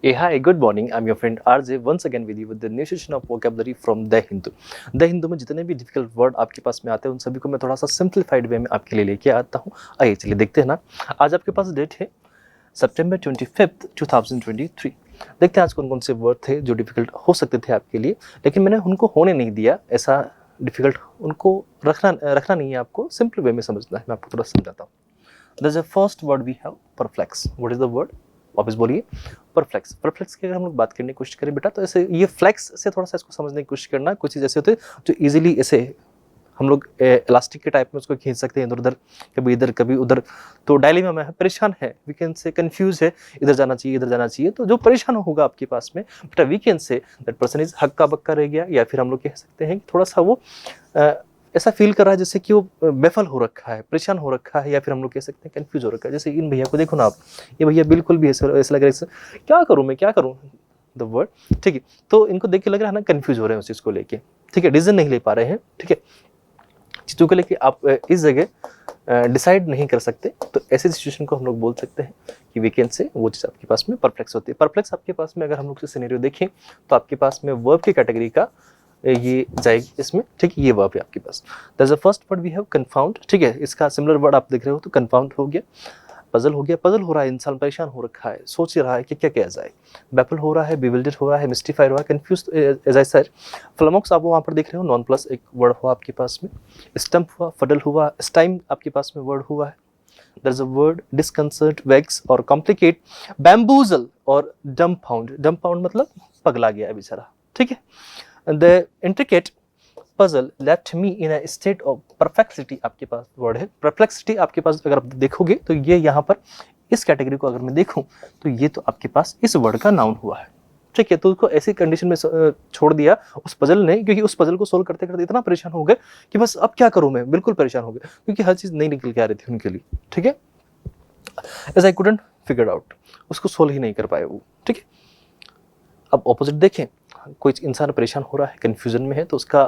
Hey, hi, good morning. I'm your friend RJ once again with you with the new session of vocabulary from the Hindu. The Hindu में जितने भी difficult word आपके पास में आते हैं उन सभी को मैं थोड़ा सा सिंप्लीफाइड वे में आपके लिए लेके आता हूँ। आइए चलिए देखते हैं ना। आज आपके पास डेट है सितंबर 25, 2023। देखते हैं आज कौन कौन से वर्ड थे जो डिफिकल्ट हो सकते थे आपके लिए, लेकिन मैंने उनको होने नहीं दिया। ऐसा डिफिकल्ट उनको रखना नहीं है, आपको सिंपल वे में समझना है। मैं आपको थोड़ा समझाता हूँ। The first word we have perplex. What is the word? वापस बोलिए, परफ्लेक्स। परफ्लेक्स की अगर हम लोग बात करने की कोशिश करें बेटा, तो ऐसे ये फ्लेक्स से थोड़ा सा इसको समझने की कोशिश करना। कुछ चीज़ ऐसे होते हैं जो इजीली ऐसे हम लोग इलास्टिक के टाइप में उसको खींच सकते हैं, इधर उधर, कभी इधर कभी उधर। तो डायलेमा में है, परेशान है, वी कैन से कंफ्यूज है, इधर जाना चाहिए इधर जाना चाहिए। तो जो परेशान होगा आपके पास में बेटा, we can say that person is हक्का बक्का रह गया, या फिर हम लोग कह सकते हैं कि थोड़ा सा वो ऐसा फील कर रहा है जैसे कि वो बेफल हो रखा है, परेशान हो रखा है, या फिर हम लोग कह सकते हैं कंफ्यूज हो रखा है। जैसे इन भैया को देखो ना आप, ये भैया बिल्कुल भी ऐसा लग रहा है क्या करूँ मैं, क्या करूँ द वर्ड, ठीक है। तो इनको देख के लग रहा है ना कंफ्यूज हो रहे हैं उस चीज़ को लेके, ठीक है, डिसीजन नहीं ले पा रहे हैं, ठीक है, चीज़ों को लेके आप इस जगह डिसाइड नहीं कर सकते। तो ऐसी सिचुएशन को हम लोग बोल सकते हैं कि वीकेंड से वो चीज़ आपके पास में परप्लेक्स होती है। परप्लेक्स आपके पास में अगर हम लोग सिनेरियो देखें तो आपके पास में वर्ब की कैटेगरी का ये जाएगी इसमें, ठीक है, ये वर्ब है आपके पास। That's the first word we have confound, ठीक है। इसका सिमिलर वर्ड आप देख रहे हो तो कंफाउंड हो गया। पजल हो गया, पजल हो रहा है, इंसान परेशान हो रखा है, सोच रहा है कि क्या किया जाए। बैफल हो रहा है, बिविल्डर हो रहा है, मिस्टिफाइड हो रहा है, कंफ्यूज एज आई सेड। फ्लमॉक्स आप वहाँ पर देख रहे हो, नॉन प्लस एक वर्ड हुआ आपके पास में। स्टम्प हुआ, फडल हुआ, स्टाइम आपके पास में वर्ड हुआ है। There's a word disconcert, vex और complicate, bamboozle और dumbfound। dumbfound मतलब पगला गया है बेचारा, ठीक है। The intricate puzzle left me in a state of perplexity आपके पास वर्ड है। perplexity आपके पास अगर आप देखोगे तो ये यहाँ पर इस कैटेगरी को अगर मैं देखूं तो ये तो आपके पास इस वर्ड का नाउन हुआ है, ठीक है। तो उसको ऐसी कंडीशन में छोड़ दिया उस पजल ने, क्योंकि उस पजल को सोल्व करते करते इतना परेशान हो गए कि बस अब क्या करूं मैं, बिल्कुल परेशान हो गए, क्योंकि हर चीज़ नहीं निकल के आ रही थी उनके लिए, ठीक है। As I couldn't figure out, उसको सोल्व ही नहीं कर पाए वो, ठीक है। अब ऑपोजिट देखें, कोई इंसान परेशान हो रहा है, कंफ्यूजन में है, तो उसका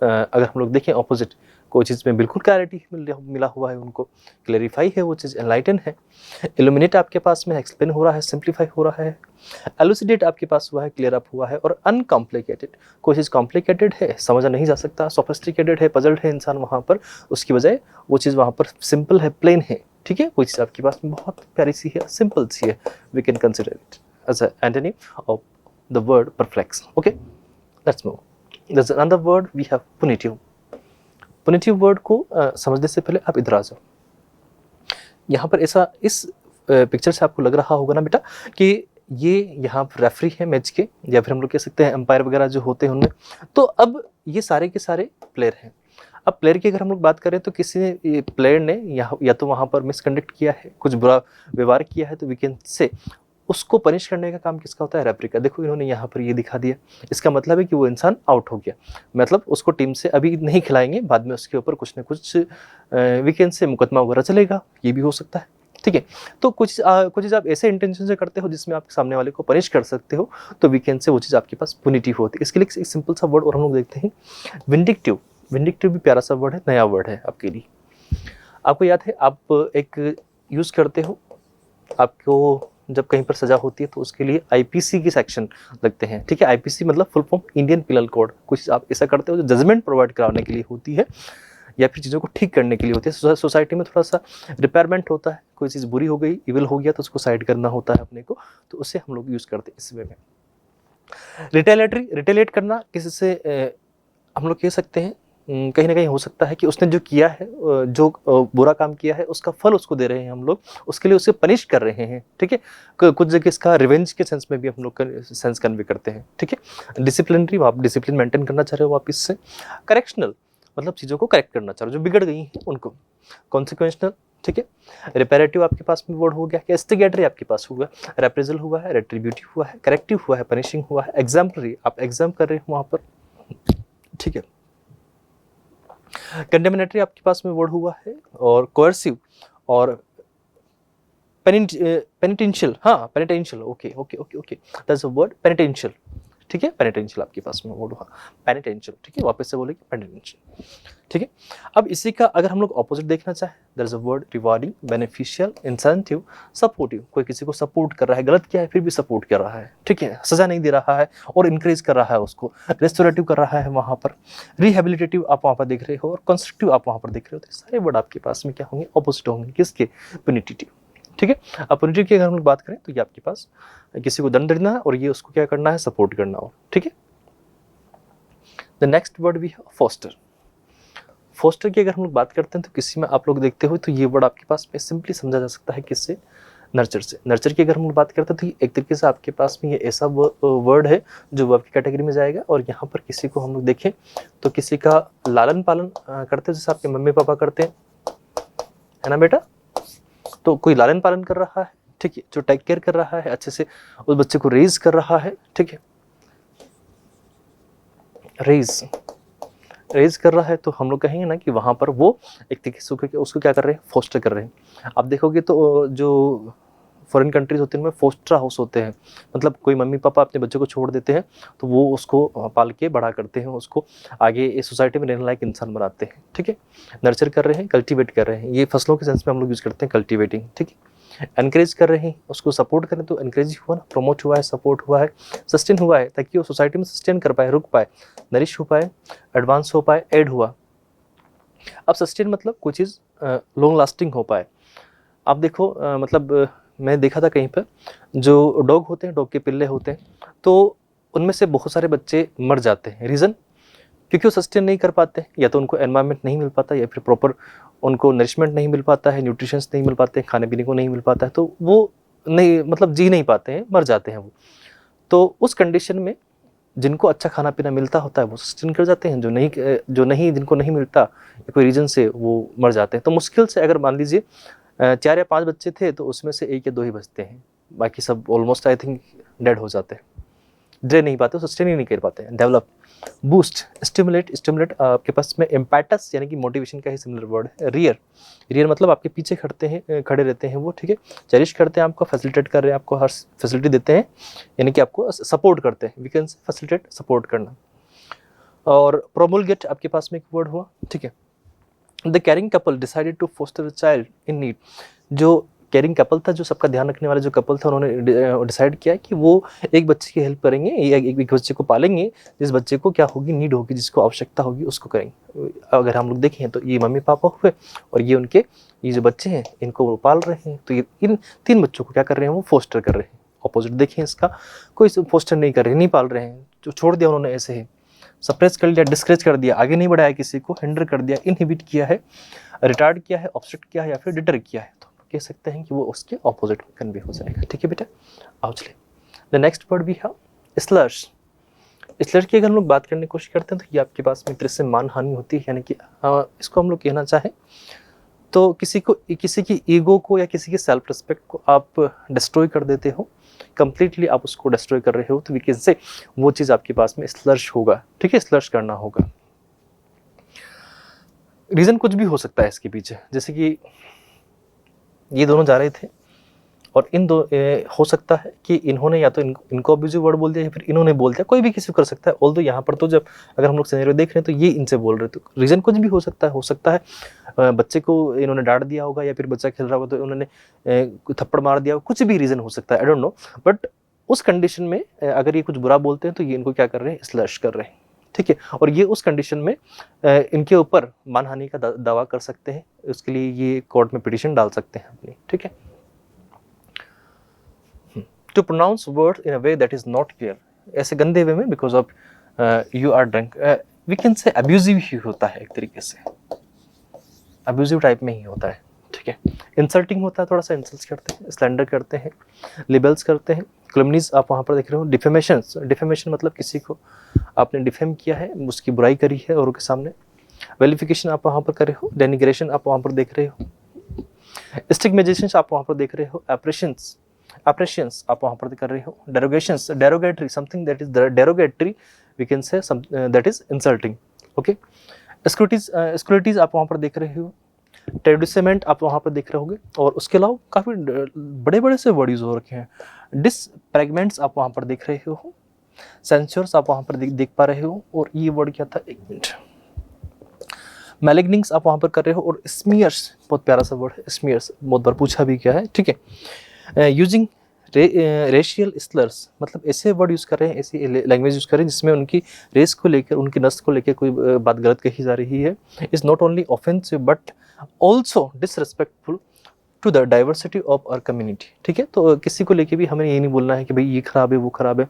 अगर हम लोग देखें ऑपोजिट, कोई चीज़ में बिल्कुल क्लैरिटी मिला हुआ है, उनको क्लैरिफाई है वो चीज़, एनलाइटन है। इल्यूमिनेट आपके पास में एक्सप्लेन हो रहा है, सिंप्लीफाई हो रहा है। एलुसिडेट आपके पास हुआ है, क्लियर अप हुआ है। और अनकॉम्प्लिकेटेड, कोई चीज़ कॉम्प्लिकेटेड है, समझा नहीं जा सकता, सोफिस्टिकेटेड है, पजल्ड है इंसान वहाँ पर, उसकी बजाय वो चीज़ वहाँ पर सिंपल है, प्लेन है, ठीक है। कोई चीज़ आपके पास में बहुत प्यारी सी है, सिंपल सी है, we can consider it as antonym of the word perplex. Okay, let's move. There's another word we have punitive। punitive word को समझने से पहले आप इधर आ जाओ। यहाँ पर ऐसा इस पिक्चर से आपको लग रहा होगा ना बेटा कि ये यहाँ रेफरी है मैच के, या फिर हम लोग कह सकते हैं एम्पायर वगैरह जो होते हैं उनमें। तो अब ये सारे के सारे प्लेयर हैं। अब प्लेयर की अगर हम लोग बात करें तो किसी प्लेयर ने या तो वहाँ पर मिसकंडक्ट किया है, कुछ बुरा व्यवहार किया है, तो वी कैन से उसको पनिश करने का काम किसका होता है? रेफरी का। देखो इन्होंने यहाँ पर ये दिखा दिया, इसका मतलब है कि वो इंसान आउट हो गया, मतलब उसको टीम से अभी नहीं खिलाएंगे, बाद में उसके ऊपर कुछ ना कुछ वीकेंड से मुकदमा वगैरह चलेगा, ये भी हो सकता है, ठीक है। तो कुछ चीज़ आप ऐसे इंटेंशन से करते हो जिसमें आप सामने वाले को पनिश कर सकते हो, तो वीकेंड से वो चीज़ आपके पास पुनिटिव होती है। इसके लिए एक सिंपल सा वर्ड और हम लोग देखते हैं, विंडिक्टिव। विंडिक्टिव भी प्यारा सा वर्ड है, नया वर्ड है आपके लिए। आपको याद है, आप एक यूज़ करते हो, आपको जब कहीं पर सजा होती है तो उसके लिए आईपीसी की सेक्शन लगते हैं, ठीक है। आईपीसी मतलब full form Indian penal code. कुछ आप ऐसा करते हो जो जजमेंट प्रोवाइड कराने के लिए होती है, या फिर चीज़ों को ठीक करने के लिए होती है। सोसाइटी में थोड़ा सा रिपेयरमेंट होता है, कोई चीज़ बुरी हो गई, इविल हो गया, तो उसको साइड करना होता है अपने को, तो उससे हम लोग यूज़ करते हैं इस वे में। रिटेलेटरी, रिटेलेट करना किसी से हम लोग कह सकते हैं कहीं ना कहीं हो सकता है कि उसने जो किया है, जो बुरा काम किया है, उसका फल उसको दे रहे हैं हम लोग, उसके लिए उसे पनिश कर रहे हैं, ठीक है। कुछ जगह इसका रिवेंज के सेंस में भी हम लोग सेंस कन्वे करते हैं, ठीक है। डिसिप्लिनरी, आप डिसिप्लिन मेंटेन करना चाह रहे हो आप इससे। करेक्शनल मतलब चीज़ों को करेक्ट करना चाह रहे हो जो बिगड़ गई हैं उनको। कॉन्सिक्वेंशनल, ठीक है। रिपेरेटिव आपके पास में वर्ड हो गया, कैस्टिगेटरी आपके पास हुआ, रेप्रेजल हुआ है, रेट्रीब्यूटिव हुआ है, करेक्टिव हुआ है, पनिशिंग हुआ है, एग्जाम्पलरी आप एग्जाम कर रहे हो वहाँ पर, ठीक है। कंडेमिनेटरी आपके पास में वर्ड हुआ है, और कोर्सिव और पेनिटेंशियल, हाँ penitential, okay okay okay okay, that's a word penitential, ठीक है, पेनिटेंशियल आपके पास में वर्ड हुआ, पेनिटेंशियल, ठीक है, वापस से बोलेंगे पेनिटेंशियल, ठीक है। अब इसी का अगर हम लोग ऑपोजिट देखना चाहें, there is a word rewarding, beneficial, incentive, supportive. कोई किसी को सपोर्ट कर रहा है, गलत किया है फिर भी सपोर्ट कर रहा है, ठीक है, सजा नहीं दे रहा है और इंकरेज कर रहा है उसको, रेस्टोरेटिव कर रहा है वहाँ पर, रिहेबिलिटेटिव आप वहाँ पर देख रहे हो और कंस्ट्रक्टिव आप वहाँ पर देख रहे हो। तो सारे वर्ड आपके पास में क्या होंगे, ऑपोजिट होंगे, किसके, पुनिटिव, ठीक है। अब पुनिटिव की अगर हम लोग बात करें तो ये आपके पास किसी को दंड देना है और ये उसको क्या करना है, सपोर्ट करना हो, ठीक है। द नेक्स्ट वर्ड भी है फोस्टर। फोस्टर की अगर हम लोग बात करते हैं तो किसी में आप लोग देखते हो तो ये वर्ड आपके पास में सिंपली समझा जा सकता है किससे, नर्चर से। नर्चर की अगर हम लोग बात करते हैं तो ये एक तरीके से आपके पास में ये ऐसा वर्ड है जो वर्ब की कैटेगरी में जाएगा। और यहाँ पर किसी को हम लोग देखें तो किसी का लालन पालन करते हैं, जैसे आपके मम्मी पापा करते हैं, है ना बेटा, तो कोई लालन पालन कर रहा है, ठीक है, जो टेक केयर कर रहा है, अच्छे से उस बच्चे को रेज कर रहा है, ठीक है, रेज कर रहा है, तो हम लोग कहेंगे ना कि वहाँ पर वो एक तरीके से उसको क्या कर रहे हैं, फोस्टर कर रहे हैं। आप देखोगे तो जो फॉरेन कंट्रीज होते हैं उनमें फोस्टर हाउस होते हैं, मतलब कोई मम्मी पापा अपने बच्चे को छोड़ देते हैं तो वो उसको पाल के बड़ा करते हैं, उसको आगे इस सोसाइटी में रहने लायक इंसान बनाते हैं, ठीक है। नर्चर कर रहे हैं, कल्टीवेट कर रहे हैं, ये फसलों के सेंस में हम लोग यूज़ करते हैं कल्टीवेटिंग, ठीक है। एनकरेज कर रहे हैं, उसको सपोर्ट करें तो एनकरेज हुआ ना, प्रमोट हुआ है, सपोर्ट हुआ है, सस्टेन हुआ है, ताकि वो सोसाइटी में सस्टेन कर पाए, रुक पाए, नरिश हो पाए, एडवांस हो पाए, ऐड हुआ। अब सस्टेन मतलब कोई चीज़ लॉन्ग लास्टिंग हो पाए। आप देखो मतलब मैं देखा था कहीं पर, जो डॉग होते हैं, डॉग के पिल्ले होते हैं, तो उनमें से बहुत सारे बच्चे मर जाते हैं। रीज़न, क्योंकि वो सस्टेन नहीं कर पाते, या तो उनको एनवायरनमेंट नहीं मिल पाता, या फिर प्रॉपर उनको नरिशमेंट नहीं मिल पाता है, न्यूट्रिशंस नहीं मिल पाते हैं, खाने पीने को नहीं मिल पाता है, तो वो नहीं, मतलब जी नहीं पाते हैं, मर जाते हैं वो। तो उस कंडीशन में जिनको अच्छा खाना पीना मिलता होता है वो सस्टेन कर जाते हैं, जिनको नहीं मिलता कोई रीज़न से वो मर जाते हैं। तो मुश्किल से अगर मान लीजिए 4 या 5 बच्चे थे तो उसमें से 1 या 2 ही बचते हैं, बाकी सब ऑलमोस्ट आई थिंक डेड हो जाते हैं, दे नहीं पाते, सस्टेन ही नहीं कर पाते हैं। डेवलप, बूस्ट, स्टिमुलेट आपके पास में इम्पैटस यानी कि मोटिवेशन का ही सिमिलर वर्ड है। रियर मतलब आपके पीछे खड़े रहते हैं वो, ठीक है, चेरिश करते हैं आपको, फैसिलिटेट कर रहे हैं, आपको हर फैसिलिटी देते हैं, यानी कि आपको सपोर्ट करते हैं, we can say facilitate, support करना। और प्रोमुलगेट आपके पास में एक वर्ड हुआ, ठीक है। The caring couple decided to foster a child in need. जो कैरिंग कपल था, जो सबका ध्यान रखने वाला जो कपल था, उन्होंने डिसाइड किया कि वो एक बच्चे की हेल्प करेंगे, एक बच्चे को पालेंगे, जिस बच्चे को क्या होगी, नीड होगी, जिसको आवश्यकता होगी उसको करेंगे। अगर हम लोग देखें तो ये मम्मी पापा हुए और ये जो बच्चे हैं इनको वो पाल रहे हैं, तो ये इन 3 बच्चों को क्या कर रहे हैं, वो फोस्टर कर रहे हैं। ऑपोजिट देखें इसका, कोई फोस्टर नहीं कर रहे, नहीं पाल रहे हैं, जो छोड़ दिया उन्होंने ऐसे ही, सप्रेस कर लिया, डिस्करेज कर दिया, आगे नहीं बढ़ाया, किसी को हिंडर कर दिया, इनहिबिट किया है, रिटार्ड किया है, ऑब्स्ट्रक्ट किया है, या फिर डिटर किया है, तो कह सकते हैं कि वो उसके ऑपोजिट में कन्वे हो जाएगा, ठीक है बेटा। आओ चलिए, द नेक्स्ट वर्ड भी है स्लर्स। स्लर्स की अगर हम लोग बात करने की कोशिश करते हैं तो ये आपके पास में एक तरह से मान हानि होती है, यानी कि इसको हम लोग कहना चाहें तो किसी की ईगो को या किसी की सेल्फ रिस्पेक्ट को आप डिस्ट्रॉय कर देते हो, कंप्लीटली आप उसको डिस्ट्रॉय कर रहे हो, तो वी कैन से वो चीज़ आपके पास में स्लर्श होगा, ठीक है, स्लर्श करना होगा। रीज़न कुछ भी हो सकता है इसके पीछे, जैसे कि ये दोनों जा रहे थे और हो सकता है कि इन्होंने या तो इनको अब्यूजिव वर्ड बोल दिया या फिर इन्होंने बोल दिया, कोई भी किसी को कर सकता है। ऑल्दो यहाँ पर तो जब अगर हम लोग सिनेरियो देख रहे हैं तो ये इनसे बोल रहे, तो रीज़न कुछ भी हो सकता है बच्चे को इन्होंने डांट दिया होगा, या फिर बच्चा खेल रहा होगा तो उन्होंने थप्पड़ मार दिया होगा, कुछ भी रीज़न हो सकता है, आई डोंट नो। बट उस कंडीशन में अगर ये कुछ बुरा बोलते हैं तो ये इनको क्या कर रहे हैं, स्लर्श कर रहे हैं, ठीक है। और ये उस कंडीशन में इनके ऊपर मानहानि का दावा कर सकते हैं, उसके लिए ये कोर्ट में पिटीशन डाल सकते हैं अपनी, ठीक है। To pronounce word in a way that is not clear, ऐसे गंदे वे में, because of you are drunk, we can say abusive ही होता है, एक तरीके से अब्यूजिव टाइप में ही होता है, ठीक है। इंसल्टिंग होता है, थोड़ा सा इंसल्ट करते हैं, स्लैंडर करते हैं, लिबल्स करते हैं। क्लमनीज आप वहाँ पर देख रहे हो। डिफेमेशन मतलब किसी को आपने डिफेम किया है, उसकी बुराई करी है और उसके सामने। वेलिफिकेशन आप वहाँ पर कर रहे हो। डेनिग्रेशन आप वहाँ पर देख रहे हो। स्टिग्मेटाइजेशन आप वहाँ पर देख रहे हो। अप्रेशियंस आप वहाँ पर कर रहे हो। Derogations, derogatory, something that is derogatory, we can say that is insulting, okay. स्क्रूटीज आप वहाँ पर देख रहे हो। ट्रेडिसमेंट आप वहाँ पर देख रहे होगे। और उसके अलावा काफ़ी बड़े बड़े से वर्ड यूज हो रखे हैं। डिसफ्रैगमेंट्स आप वहाँ पर देख रहे हो। सेंसर्स आप वहाँ पर देख पा रहे हो, और ये वर्ड क्या था, एक मिनट, मैलिग्निंग्स आप वहाँ पर कर रहे हो, और स्मीयर्स बहुत प्यारा सा वर्ड है, स्मीयर्स बहुत बार पूछा भी क्या है, ठीक है। यूजिंग रेशियल स्लर्स, मतलब ऐसे वर्ड यूज़ कर रहे हैं, ऐसी लैंग्वेज यूज़ कर रहे हैं जिसमें उनकी रेस को लेकर, उनकी नस्ल को लेकर कोई बात गलत कही जा रही है, is not only offensive but also disrespectful to the diversity of our community, ठीक है। तो किसी को लेके भी हमें ये नहीं बोलना है कि भाई ये खराब है वो खराब है।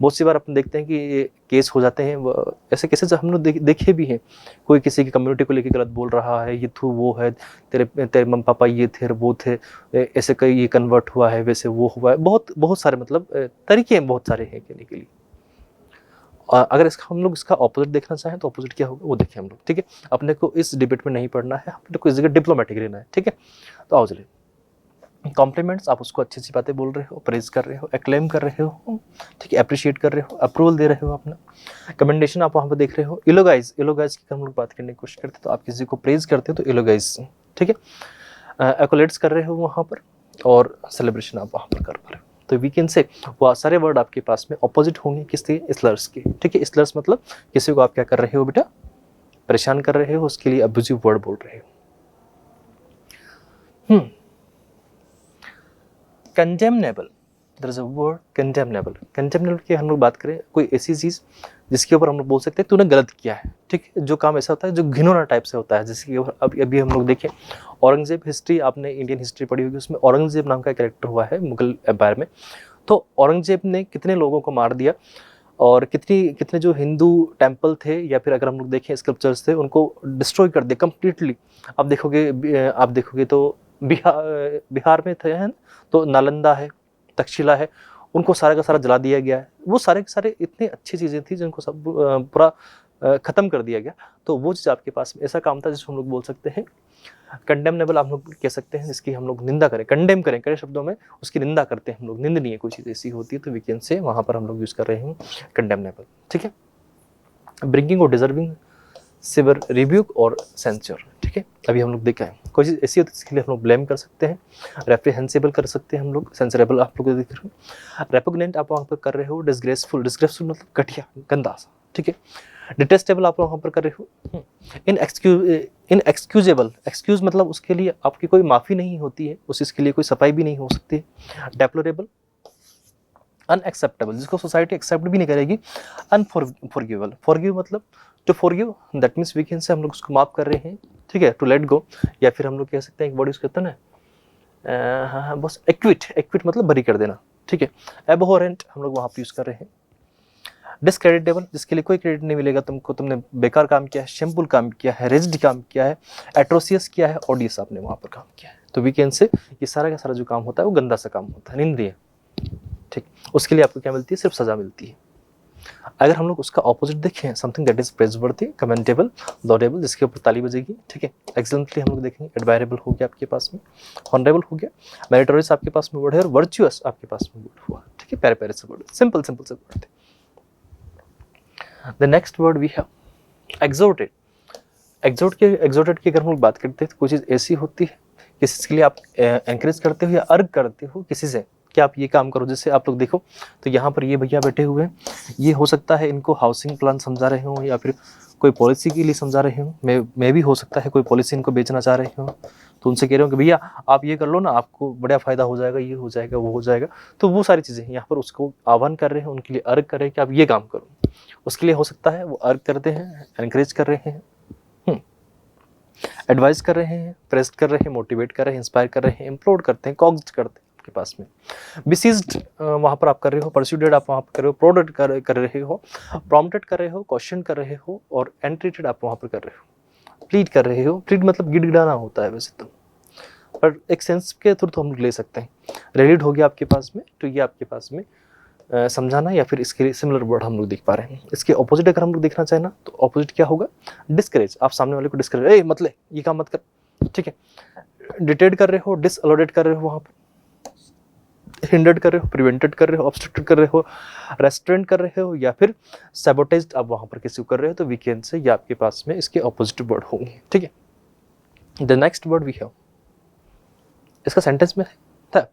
बहुत सी बार अपन देखते हैं कि ये केस हो जाते हैं, ऐसे केसेस हम लोग देखे भी हैं, कोई किसी की कम्युनिटी को लेके गलत बोल रहा है, ये तू वो है, तेरे तेरे मम्मी पापा ये थे वो थे, ऐसे कई ये कन्वर्ट हुआ है, वैसे वो हुआ है, बहुत बहुत सारे मतलब तरीके हैं, बहुत सारे हैं कहने के लिए। अगर इसका हम लोग इसका ऑपोजिट देखना चाहें तो ऑपोजिट क्या होगा वो देखें हम लोग, ठीक है। अपने को इस डिबेट में नहीं पढ़ना है, अपने को इस जगह डिप्लोमेटिक रहना है, ठीक है। तो आओ चलिए, कॉम्प्लीमेंट्स, आप उसको अच्छी अच्छी बातें बोल रहे हो, प्रेज कर रहे हो, एक्लेम कर रहे हो, ठीक है, अप्रिशिएट कर रहे हो, अप्रूवल दे रहे हो अपना, कमेंडेशन आप वहाँ पर देख रहे हो। इलोगाइज, इलोगाइज की हम लोग बात करने की कोशिश करते हैं, तो आप किसी को प्रेज करते हो तो इलोगाइज, ठीक है, एक्कोलेट्स कर रहे हो वहाँ पर, और सेलिब्रेशन आप वहाँ पर कर पा रहे हो। तो वी कैन से वो सारे वर्ड आपके पास में ऑपोजिट होंगे किसके, स्लर्स के, ठीक है। स्लर्स मतलब किसी को आप क्या कर रहे हो बेटा, परेशान कर रहे हो, उसके लिए अब्यूजिव वर्ड बोल रहे हो। Condemnable, there is a word condemnable. Condemnable की हम लोग बात करें, कोई ऐसी चीज़ जिसके ऊपर हम लोग बोल सकते हैं तूने गलत किया है, ठीक है। जो काम ऐसा होता है जो घिनौना टाइप से होता है, जैसे कि अभी हम लोग देखें औरंगजेब, हिस्ट्री आपने इंडियन हिस्ट्री पढ़ी होगी, उसमें औरंगजेब नाम का कैरेक्टर हुआ है मुगल एम्पायर में। तो औरंगजेब ने कितने लोगों को मार दिया, और कितने जो हिंदू टेम्पल थे, या फिर अगर हम लोग देखें स्कल्पचर्स थे, उनको डिस्ट्रॉय कर दिया कंप्लीटली। आप देखोगे तो बिहार में थे हैं, तो नालंदा है, तक्षशिला है, उनको सारा का सारा जला दिया गया है। वो सारे के सारे इतनी अच्छी चीज़ें थी जिनको सब पूरा ख़त्म कर दिया गया। तो वो चीज़ आपके पास में ऐसा काम था जिसको हम लोग बोल सकते हैं कंडेमनेबल, आप लोग कह सकते हैं, जिसकी हम लोग निंदा करें, कंडेम करें, कड़े शब्दों में उसकी निंदा करते हैं हम लोग, निंदनीय कोई चीज़ ऐसी होती है तो वी कैन से वहाँ पर हम लोग यूज़ कर रहे हैं कंडेमनेबल, ठीक है। ब्रिंगिंग और डिजर्विंग सिवियर रिव्यूक और सेंसर, ठीक है। अभी हम लोग देखा है कोई चीज़ ऐसी होती है जिसके लिए हम लोग ब्लेम कर सकते हैं, रेप्रिहेंसिबल कर सकते हैं हम लोग, सेंसरेबल आप लोग देख रहे हो, रेपुग्नेंट आप वहाँ पर कर रहे हो, डिसग्रेसफुल, डिसग्रेसफुल मतलब घटिया, गंदा सा, ठीक है। डिटेस्टेबल आप वहाँ पर कर रहे हो, इनएक्सक्यूजेबल, एक्सक्यूज मतलब उसके लिए आपकी कोई माफ़ी नहीं होती है, उस इसके लिए कोई सफाई भी नहीं हो सकती है। डेप्लोरेबल, अनएक्सेप्टेबल, जिसको सोसाइटी एक्सेप्ट भी नहीं करेगी। अनफॉरगिवेबल, फॉरगिव मतलब to forgive, that means we can say हम लोग उसको माफ़ कर रहे हैं, ठीक है, टू लेट गो, या फिर हम लोग कह सकते हैं एक वर्ड यूज़ करते हैं ना, हाँ बस एक्विट, एक्विट मतलब बरी कर देना, ठीक है। एबहोरेंट हम लोग वहाँ पर यूज़ कर रहे हैं। डिसक्रेडिटेबल, जिसके लिए कोई क्रेडिट नहीं मिलेगा तुमको, तुमने बेकार काम किया है, शेमफुल काम किया है, रेज्ड काम किया है, एट्रोसियस किया है, ऑडियस आपने वहाँ पर काम किया है। तो वी कैन से ये सारा का सारा जो काम होता है वो गंदा सा काम होता है, निंदनीय, ठीक। उसके लिए आपको क्या मिलती है, सिर्फ सजा मिलती है। अगर हम लोग उसका ऑपोजिट देखें, something that is प्रेजवर्दी, commendable, laudable, जिसके ऊपर ताली बजेगी, ठीक है, एक्सीलेंटली हम लोग देखेंगे, एडमायरेबल हो गया आपके पास में, हॉनरेबल हो गया, मेरिटोरियस आपके पास में वर्ड है, और वर्चुअस आपके पास में वर्ड हुआ, ठीक है, प्यारे प्यारे से वर्ड, सिंपल सिंपल से वर्ड थे। The next word we have exhorted. Exhorted की अगर हम लोग बात करते हैं तो कोई चीज़ ऐसी होती है किसी के लिए आप एनकरेज करते हो या अर्ग करते हो किसी से कि आप ये काम करो। जैसे आप लोग देखो तो यहाँ पर ये भैया बैठे हुए हैं, ये हो सकता है इनको हाउसिंग प्लान समझा रहे हो, या फिर कोई पॉलिसी के लिए समझा रहे हो, मैं भी हो सकता है कोई पॉलिसी इनको बेचना चाह रहे हो, तो उनसे कह रहे हो कि भैया आप ये कर लो ना, आपको बड़ा फ़ायदा हो जाएगा, ये हो जाएगा, वो हो जाएगा। तो वो सारी चीज़ें यहाँ पर उसको आह्वान कर रहे हैं, उनके लिए अर्ग कर रहे हैं कि आप ये काम करो। उसके लिए हो सकता है वो अर्ग करते हैं, एनकरेज कर रहे हैं, एडवाइस कर रहे हैं, प्रेस कर रहे हैं, मोटिवेट कर रहे हैं, इंस्पायर कर रहे हैं, इम्प्लोर करते हैं, कॉग्ज करते हैं आपके पास में। बिसीज्ड वहाँ पर आप कर रहे हो, परस्यूडेड आप वहाँ पर कर रहे हो, प्रोडेड कर रहे हो, प्रॉम्प्टेड कर रहे हो, क्वेश्चन कर रहे हो, और एंट्रीटेड आप वहाँ पर कर रहे हो, प्लीड कर रहे हो। प्लीड मतलब गिड़गिड़ाना होता है वैसे तो, पर एक सेंस के थ्रू तो हम लोग ले सकते हैं। रेलिड हो गया आपके पास में, तो ये आपके पास में समझाना, या फिर इसके सिमिलर वर्ड हम लोग देख पा रहे हैं। इसके ऑपोजिट अगर हम लोग देखना चाहें ना, तो ऑपोजिट क्या होगा, डिस्करेज। आप सामने वाले को डिस्करेज, ए मतलब ये काम मत कर, ठीक है। डिटेड कर रहे हो, डिसअलोडेट कर रहे हो, वहाँ पर हिंडर्ड कर रहे हो, प्रिवेंटेड कर रहे हो, ऑब्स्ट्रक्टेड कर रहे हो, रेस्ट्रेंट कर रहे हो, या फिर सैबोटेज्ड आप वहाँ पर किसी को कर रहे हो, तो वीकेंड से ये आपके पास में इसके ऑपोजिट वर्ड होंगे, ठीक है। The next word we have, इसका सेंटेंस में था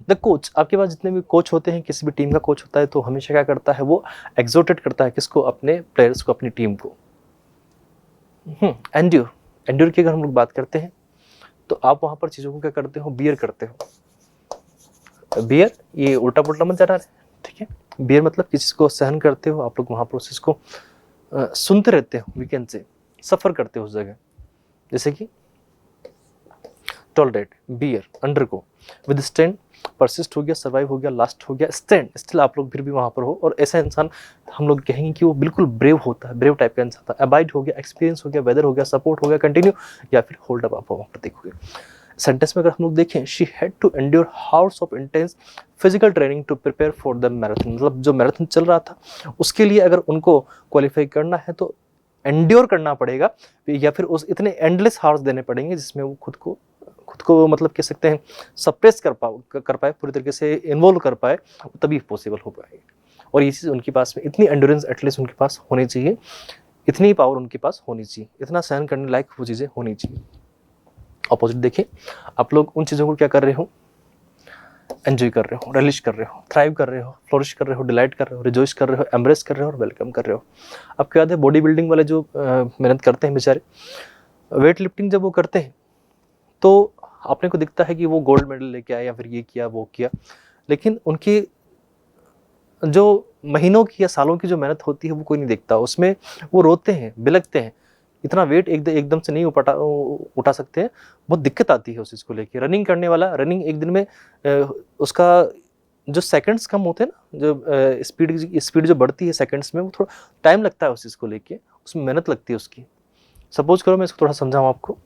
द कोच, आपके पास जितने भी कोच होते हैं, किसी भी टीम का कोच होता है तो हमेशा क्या करता है, वो एग्जॉर्टेड करता है किसको, अपने प्लेयर्स को, अपनी टीम को। एंड्योर, एंड्योर की अगर हम लोग बात करते हैं तो आप वहां पर चीजों को क्या करते हो, बियर करते हो। बियर, ये उल्टा पुल्टा मत जाना है, ठीक है। बियर मतलब किसी को सहन करते हो, आप लोग वहां पर उस चीज को सुनते रहते हो, वी कैन से सफर करते हो उस जगह। जैसे कि tolerate, bear, undergo, withstand, persist हो गया, सर्वाइव हो गया, लास्ट हो गया, स्टैंड, स्टिल आप लोग फिर भी वहां पर हो। और ऐसा इंसान हम लोग कहेंगे कि वो बिल्कुल ब्रेव होता है, ब्रेव टाइप का इंसान था। अबाइड हो गया, एक्सपीरियंस हो गया, वेदर हो गया, सपोर्ट हो गया, कंटिन्यू, या फिर होल्ड अप आप वहां पर देखोगे। सेंटेंस में अगर हम लोग देखें, she had to endure hours of intense physical training to prepare for the marathon, मतलब जो मैराथन चल रहा था उसके लिए अगर उनको क्वालिफाई करना है तो एंड्योर करना पड़ेगा, या फिर उस इतने एंडलेस हावर्स देने पड़ेंगे जिसमें वो खुद को मतलब कह सकते हैं सप्रेस कर पाए, पूरी तरीके से इन्वॉल्व कर पाए, तभी पॉसिबल हो पाएगी। और ये चीज़ उनके पास में इतनी एंड्योरेंस एटलीस्ट उनके पास होनी चाहिए, इतनी पावर उनके पास होनी चाहिए, इतना सहन करने लायक वो चीज़ें होनी चाहिए। ऑपोजिट देखिए, आप लोग उन चीज़ों को क्या कर रहे हो, एंजॉय कर रहे हो, रिलिश कर रहे हो, थ्राइव कर रहे हो, फ्लोरिश कर रहे हो, डिलाइट कर रहे हो, रिजॉइस कर रहे हो, एम्ब्रेस कर रहे हो और वेलकम कर रहे हो। आपको याद है बॉडी बिल्डिंग वाले जो मेहनत करते हैं बेचारे, वेट लिफ्टिंग जब वो करते हैं तो अपने को दिखता है कि वो गोल्ड मेडल लेके आए या फिर ये किया वो किया, लेकिन उनकी जो महीनों की या सालों की जो मेहनत होती है वो कोई नहीं देखता। उसमें वो रोते हैं, बिलखते हैं, इतना वेट एकदम से नहीं उठा सकते हैं, बहुत दिक्कत आती है उस चीज़ को लेके। रनिंग करने वाला, रनिंग एक दिन में उसका जो सेकंड्स कम होते हैं ना, जो स्पीड जो बढ़ती है सेकंड्स में, वो थोड़ा टाइम लगता है उस चीज़ को लेके, उसमें मेहनत लगती है उसकी। सपोज करो मैं इसको थोड़ा समझाऊँ आपको,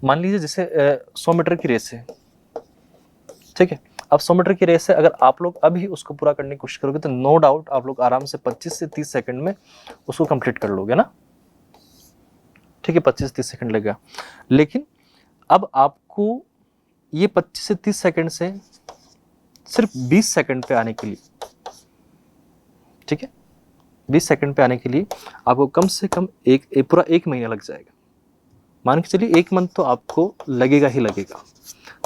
मान लीजिए जैसे 100 मीटर की रेस है, ठीक है। अब 100 मीटर की रेस है, अगर आप लोग अभी उसको पूरा करने की कोशिश करोगे तो नो डाउट आप लोग आराम से 25 से 30 सेकंड में उसको कंप्लीट कर लोगे ना, ठीक है, 25 से 30 सेकंड लगेगा। लेकिन अब आपको ये 25 से 30 सेकंड से सिर्फ 20 सेकंड पे आने के लिए, ठीक है, 20 सेकंड पे आने के लिए आपको कम से कम पूरा 1 महीना लग जाएगा। मान के चलिए 1 मंथ तो आपको लगेगा ही लगेगा,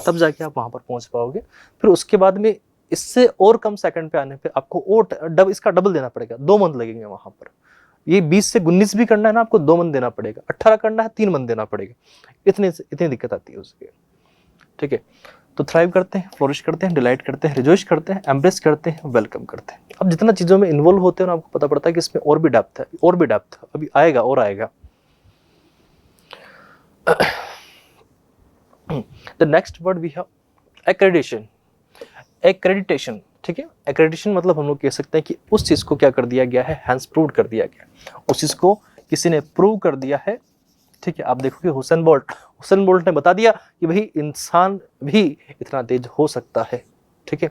तब जाके आप वहां पर पहुंच पाओगे। फिर उसके बाद में इससे और कम सेकंड पे आने पे आपको और इसका डबल देना पड़ेगा, 2 मंथ लगेंगे वहां पर। ये 20 से 19 भी करना है ना, आपको 2 मंथ देना पड़ेगा। 18 करना है 3 मंथ देना पड़ेगा। इतनी दिक्कत आती है उसके, ठीक है। तो थ्राइव करते हैं, फ्लोरिश करते हैं, डिलाइट करते हैं, रिजॉइस करते हैं, एम्ब्रेस करते हैं, वेलकम करते हैं। अब जितना चीजों में इन्वॉल्व होते हैं ना, आपको पता पड़ता है कि इसमें और भी डेप्थ है, और भी डेप्थ अभी आएगा और आएगा। The next word we have accreditation, accreditation, ठीक है। accreditation मतलब हम लोग कह सकते हैं कि उस चीज को क्या कर दिया गया है, हैंस प्रूव कर दिया गया, उस चीज को किसी ने प्रूव कर दिया है, ठीक है। आप देखोगे हुसैन बोल्ट ने बता दिया कि भाई इंसान भी इतना तेज हो सकता है, ठीक है।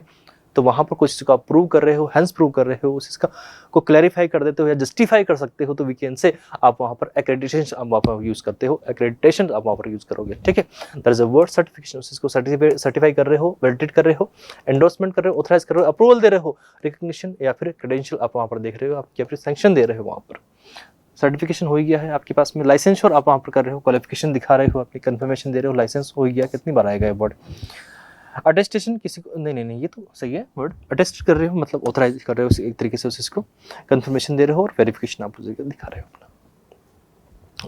तो वहां पर कुछ चीज को आप प्रूव कर रहे हो, हैंस प्रूव कर रहे हो, उस चीज को क्लैरिफाई कर देते हो या जस्टिफाई कर सकते हो, तो वी कैन से आप वहां पर एक्रेडिटेशन आप वहां पर यूज करते हो, एक्रेडिटेशन आप वहां पर यूज करोगे, ठीक है। That is a word certification, उस चीज को सर्टिफाई कर रहे हो, वैलिडेट कर रहे हो, एंडोर्समेंट कर रहे हो, ऑथराइज कर रहे हो, अप्रूवल दे रहे हो, रिकॉग्निशन या फिर क्रेडेंशियल आप वहां पर देख रहे हो, आप या फिर सैंक्शन दे रहे हो। वहां पर सर्टिफिकेशन हो गया है आपके पास में, लाइसेंस और आप वहां पर कर रहे हो, क्वालिफिकेशन दिखा रहे हो, अपनी कंफर्मेशन दे रहे हो, लाइसेंस हो गया। कितनी बार आएगा ये वर्ड? अटेस्टेशन किसी को नहीं ये तो सही है वर्ड, अटेस्ट कर रहे हो मतलब ऑथराइज कर रहे हो एक तरीके से उस चीज को, कंफर्मेशन दे रहे हो और वेरिफिकेशन आप उसे दिखा रहे हो अपना।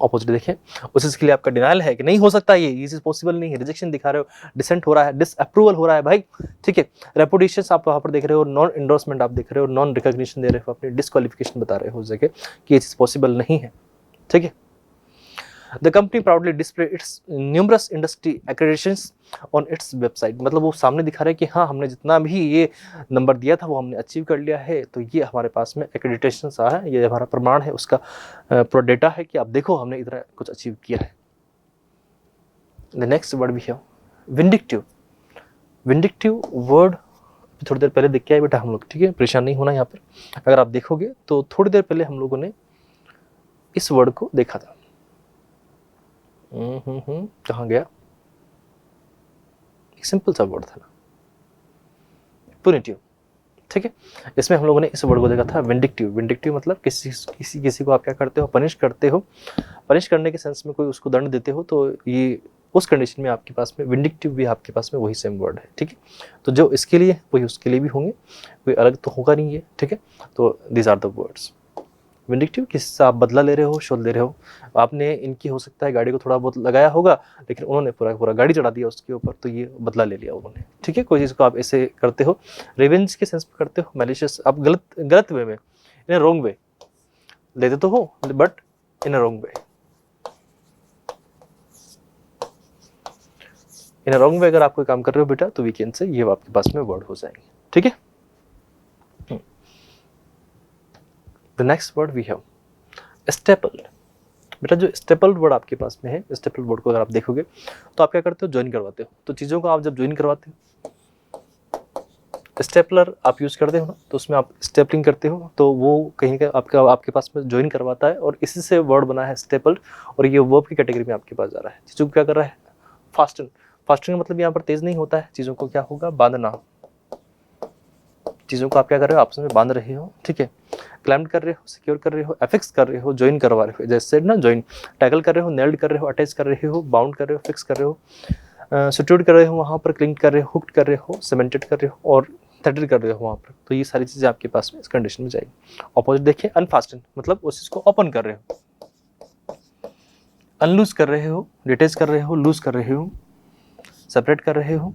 ऑपोजिट देखें, उस चीज के लिए आपका डिनाइल है कि नहीं हो सकता, ये चीज पॉसिबल नहीं है, रिजेक्शन दिखा रहे हो, डिसेंट हो रहा है, डिसअप्रूवल हो रहा है भाई, ठीक है। रेपुटेशन आप वहां पर देख रहे हो, नॉन एंडोर्समेंट आप देख रहे हो, नॉन रिकॉग्निशन दे रहे हो, अपनी डिस्क्वालिफिकेशन बता रहे हो उस जगह कि ये चीज पॉसिबल नहीं है, ठीक है। The company proudly display its numerous industry accreditations on its website, मतलब वो सामने दिखा रहा है कि हाँ हमने जितना भी ये नंबर दिया था वो हमने अचीव कर लिया है, तो ये हमारे पास में accreditations आ है, ये हमारा प्रमाण है, उसका पूरा डेटा है कि आप देखो हमने इतना कुछ अचीव किया है। The next word we have vindictive, vindictive word थोड़ी देर पहले देख के आए बेटा हम लोग, ठीक है, परेशान नहीं होना यहाँ पर। अगर आप देखोगे तो थोड़ी देर पहले हम लोगों ने इस वर्ड को देखा था, कहाँ गया, एक सिंपल सा वर्ड था ना, पुनिटिव, ठीक है। इसमें हम लोगों ने इस वर्ड को देखा था विंडिक्टिव। विंडिक्टिव मतलब किसी को आप क्या करते हो, पनिश करते हो, पनिश करने के सेंस में कोई उसको दंड देते हो, तो ये उस कंडीशन में आपके पास में विंडिक्टिव भी आपके पास में वही सेम वर्ड है, ठीक है। तो जो इसके लिए वही उसके लिए भी होंगे, कोई अलग तो होगा नहीं है, ठीक है। तो these are the words. Vindictive किससे आप बदला ले रहे हो, शोध ले रहे हो, आपने इनकी हो सकता है गाड़ी को थोड़ा बहुत लगाया होगा, लेकिन उन्होंने पूरा गाड़ी चढ़ा दिया उसके ऊपर, तो ये बदला ले लिया उन्होंने, ठीक है। कोई चीज़ को आप ऐसे करते हो, रिवेंज के सेंस में करते हो, मैलिशियस आप गलत वे में, इन अ रॉन्ग वे लेते तो हो, but in a wrong way, in a wrong way अगर आप कोई काम कर रहे हो बेटा, तो वीकेंड से ये आपके पास में वर्ड हो जाएंगे, ठीक है। The next word we have stapled. बेटा जो स्टेपल्ड वर्ड आपके पास में है, स्टेपल्ड वर्ड को अगर आप देखोगे तो आप क्या करते हो, ज्वाइन करवाते हो। तो चीज़ों को आप जब ज्वाइन करवाते हो, स्टेपलर आप यूज़ करते हो ना, तो उसमें आप स्टेपलिंग करते हो, तो वो कहीं का आपके पास में ज्वाइन करवाता है, और इसी से वर्ड बना है स्टेपल्ड, और ये वर्ब की कैटेगरी में आपके पास जा रहा है। चीज़ों को क्या कर रहा है, फास्टन। फास्टन का मतलब यहाँ पर तेज नहीं होता है, चीज़ों को क्या होगा, बांधना। चीज़ों को आप क्या कर रहे हो, आपस में बांध रहे हो, ठीक है। क्लैम्प कर रहे हो, सिक्योर कर रहे हो, एफिक्स कर रहे हो, ज्वाइन करवा रहे हो, जैसे ना ज्वाइन, टैकल कर रहे हो, नेल्ड कर रहे हो, अटैच कर रहे हो, बाउंड कर रहे हो, फिक्स कर रहे हो, सिक्योर्ड कर रहे हो, वहाँ पर क्लिंक कर रहे हो, हुक्ड कर रहे हो, सीमेंटेड कर रहे हो, और थ्रेडेड कर रहे हो वहाँ पर। तो ये सारी चीज़ें आपके पास में इस कंडीशन में जाएगी। ऑपोजिट देखिए, अनफास्टन, मतलब उस चीज़ को ओपन कर रहे हो, अनलूज कर रहे हो, डिटेच कर रहे हो, लूज कर रहे हो, सेपरेट कर रहे हो,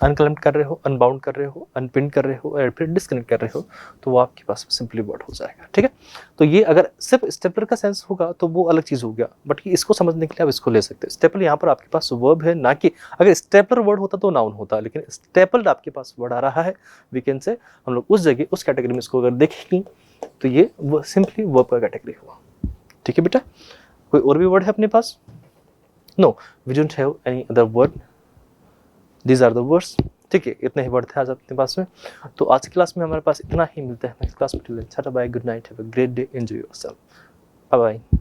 अनक्लैम्प कर रहे हो, अनबाउंड कर रहे हो, अनपिन कर रहे हो, और फिर डिस्कनेक्ट कर रहे हो, तो वो आपके पास सिंपली वर्ड हो जाएगा, ठीक है। तो ये अगर सिर्फ स्टेपलर का सेंस होगा तो वो अलग चीज़ हो गया, बट इसको समझने के लिए आप इसको ले सकते हैं। स्टेपल यहाँ पर आपके पास वर्ब है, ना कि अगर स्टेपलर वर्ड होता तो नाउन होता, लेकिन स्टेपल्ड आपके पास वर्ड आ रहा है, वीकेंड से हम लोग उस जगह उस कैटेगरी में इसको अगर देखेंगे तो ये सिंपली वर्ब का कैटेगरी हुआ, ठीक है बेटा। कोई और भी वर्ड है अपने पास? No, we don't have any other word, these are the words, ठीक है। इतने ही वर्ड थे आज अपने पास में। तो आज की क्लास में हमारे पास इतना ही, मिलता है नेक्स्ट क्लास में। Tata bye, good night, have a great day, enjoy yourself, bye bye.